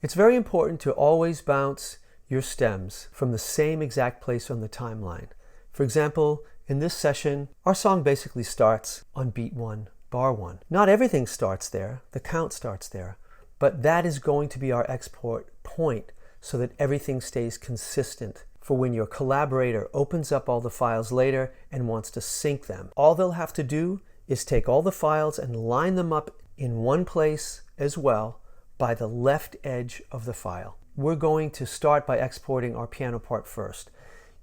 It's very important to always bounce your stems from the same exact place on the timeline. For example, in this session, our song basically starts on beat 1, bar 1. Not everything starts there, the count starts there, but that is going to be our export point so that everything stays consistent for when your collaborator opens up all the files later and wants to sync them. All they'll have to do is take all the files and line them up in one place as well by the left edge of the file. We're going to start by exporting our piano part first.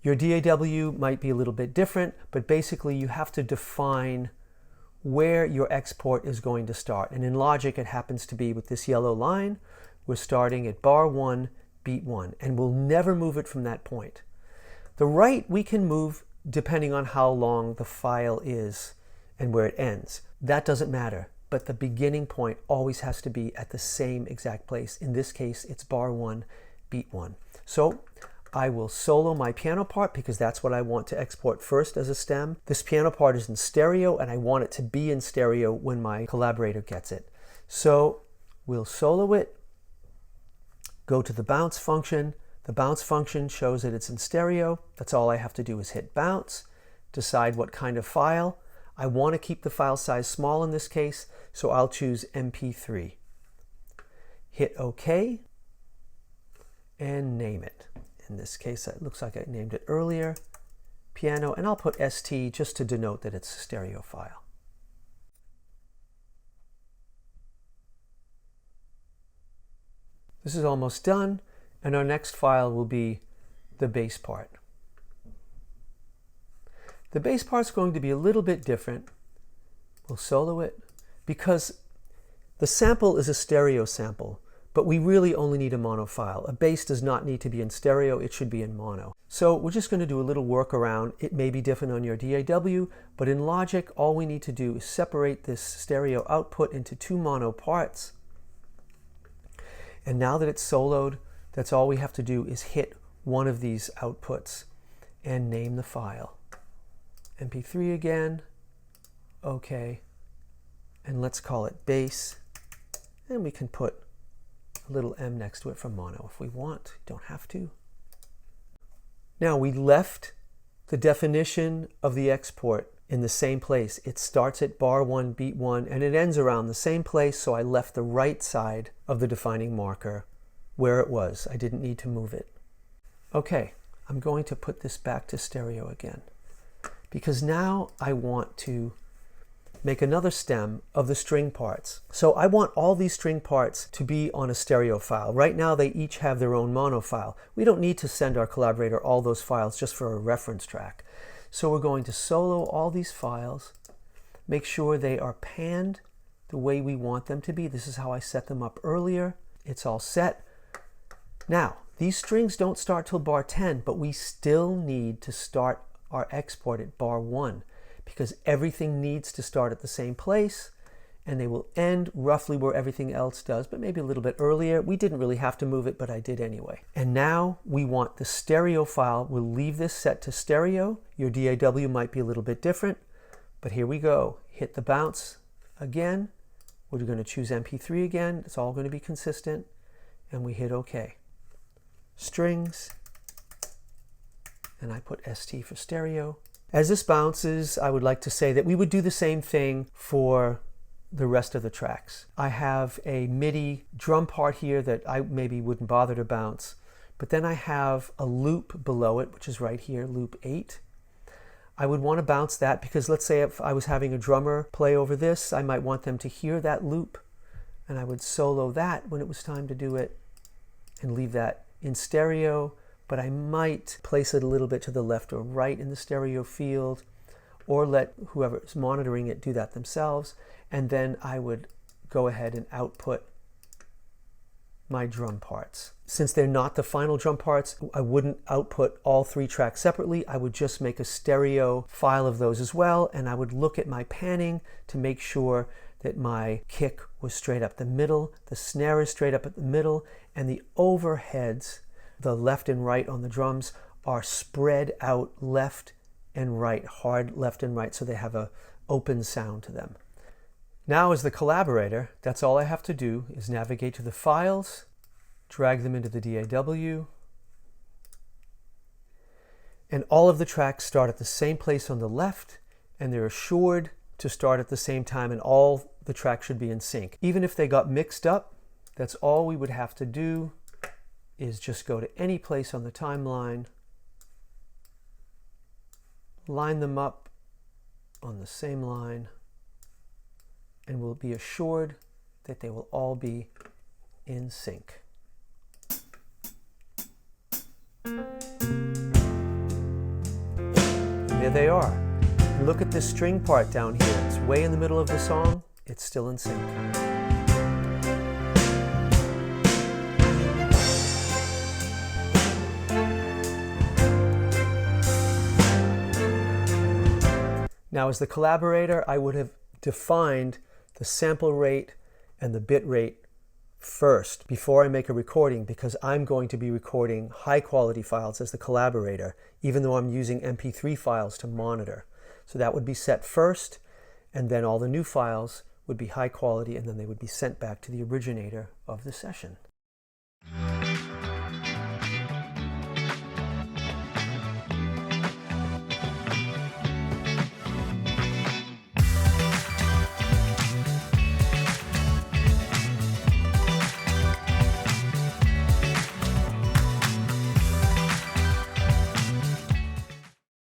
Your DAW might be a little bit different, but basically you have to define where your export is going to start. And in Logic, it happens to be with this yellow line. We're starting at bar 1, beat 1, and we'll never move it from that point. The right we can move depending on how long the file is and where it ends. That doesn't matter. But the beginning point always has to be at the same exact place. In this case, it's bar 1, beat 1. So I will solo my piano part because that's what I want to export first as a stem. This piano part is in stereo and I want it to be in stereo when my collaborator gets it. So we'll solo it, go to the bounce function. The bounce function shows that it's in stereo. That's all I have to do is hit bounce, decide what kind of file. I want to keep the file size small in this case, so I'll choose MP3. Hit OK and name it. In this case, it looks like I named it earlier, piano, and I'll put ST just to denote that it's a stereo file. This is almost done, and our next file will be the bass part. The bass part's going to be a little bit different. We'll solo it because the sample is a stereo sample, but we really only need a mono file. A bass does not need to be in stereo, it should be in mono. So we're just going to do a little workaround. It may be different on your DAW, but in Logic, all we need to do is separate this stereo output into 2 mono parts. And now that it's soloed, that's all we have to do is hit one of these outputs and name the file. MP3 again, OK, and let's call it bass, and we can put a little M next to it for mono if we want, don't have to. Now we left the definition of the export in the same place. It starts at bar 1, beat 1, and it ends around the same place, so I left the right side of the defining marker where it was. I didn't need to move it. Okay, I'm going to put this back to stereo again, because now I want to make another stem of the string parts. So I want all these string parts to be on a stereo file. Right now they each have their own mono file. We don't need to send our collaborator all those files just for a reference track. So we're going to solo all these files, make sure they are panned the way we want them to be. This is how I set them up earlier. It's all set. Now, these strings don't start till bar 10, but we still need to start our export at bar 1 because everything needs to start at the same place and they will end roughly where everything else does, but maybe a little bit earlier. We didn't really have to move it, but I did anyway. And now we want the stereo file. We'll leave this set to stereo. Your DAW might be a little bit different, but here we go. Hit the bounce again. We're going to choose MP3 again. It's all going to be consistent. And we hit OK. Strings. And I put ST for stereo. As this bounces, I would like to say that we would do the same thing for the rest of the tracks. I have a MIDI drum part here that I maybe wouldn't bother to bounce, but then I have a loop below it, which is right here, loop 8. I would want to bounce that because let's say if I was having a drummer play over this, I might want them to hear that loop, and I would solo that when it was time to do it and leave that in stereo, but I might place it a little bit to the left or right in the stereo field, or let whoever is monitoring it do that themselves. And then I would go ahead and output my drum parts. Since they're not the final drum parts, I wouldn't output all 3 tracks separately. I would just make a stereo file of those as well, and I would look at my panning to make sure that my kick was straight up the middle, the snare is straight up at the middle, and the overheads, the left and right on the drums, are spread out left and right, hard left and right, so they have an open sound to them. Now as the collaborator, that's all I have to do is navigate to the files, drag them into the DAW, and all of the tracks start at the same place on the left, and they're assured to start at the same time, and all the tracks should be in sync. Even if they got mixed up, that's all we would have to do is just go to any place on the timeline, line them up on the same line, and we'll be assured that they will all be in sync. There they are. And look at this string part down here. It's way in the middle of the song. It's still in sync. Now as the collaborator, I would have defined the sample rate and the bit rate first before I make a recording, because I'm going to be recording high quality files as the collaborator, even though I'm using MP3 files to monitor. So that would be set first, and then all the new files would be high quality, and then they would be sent back to the originator of the session.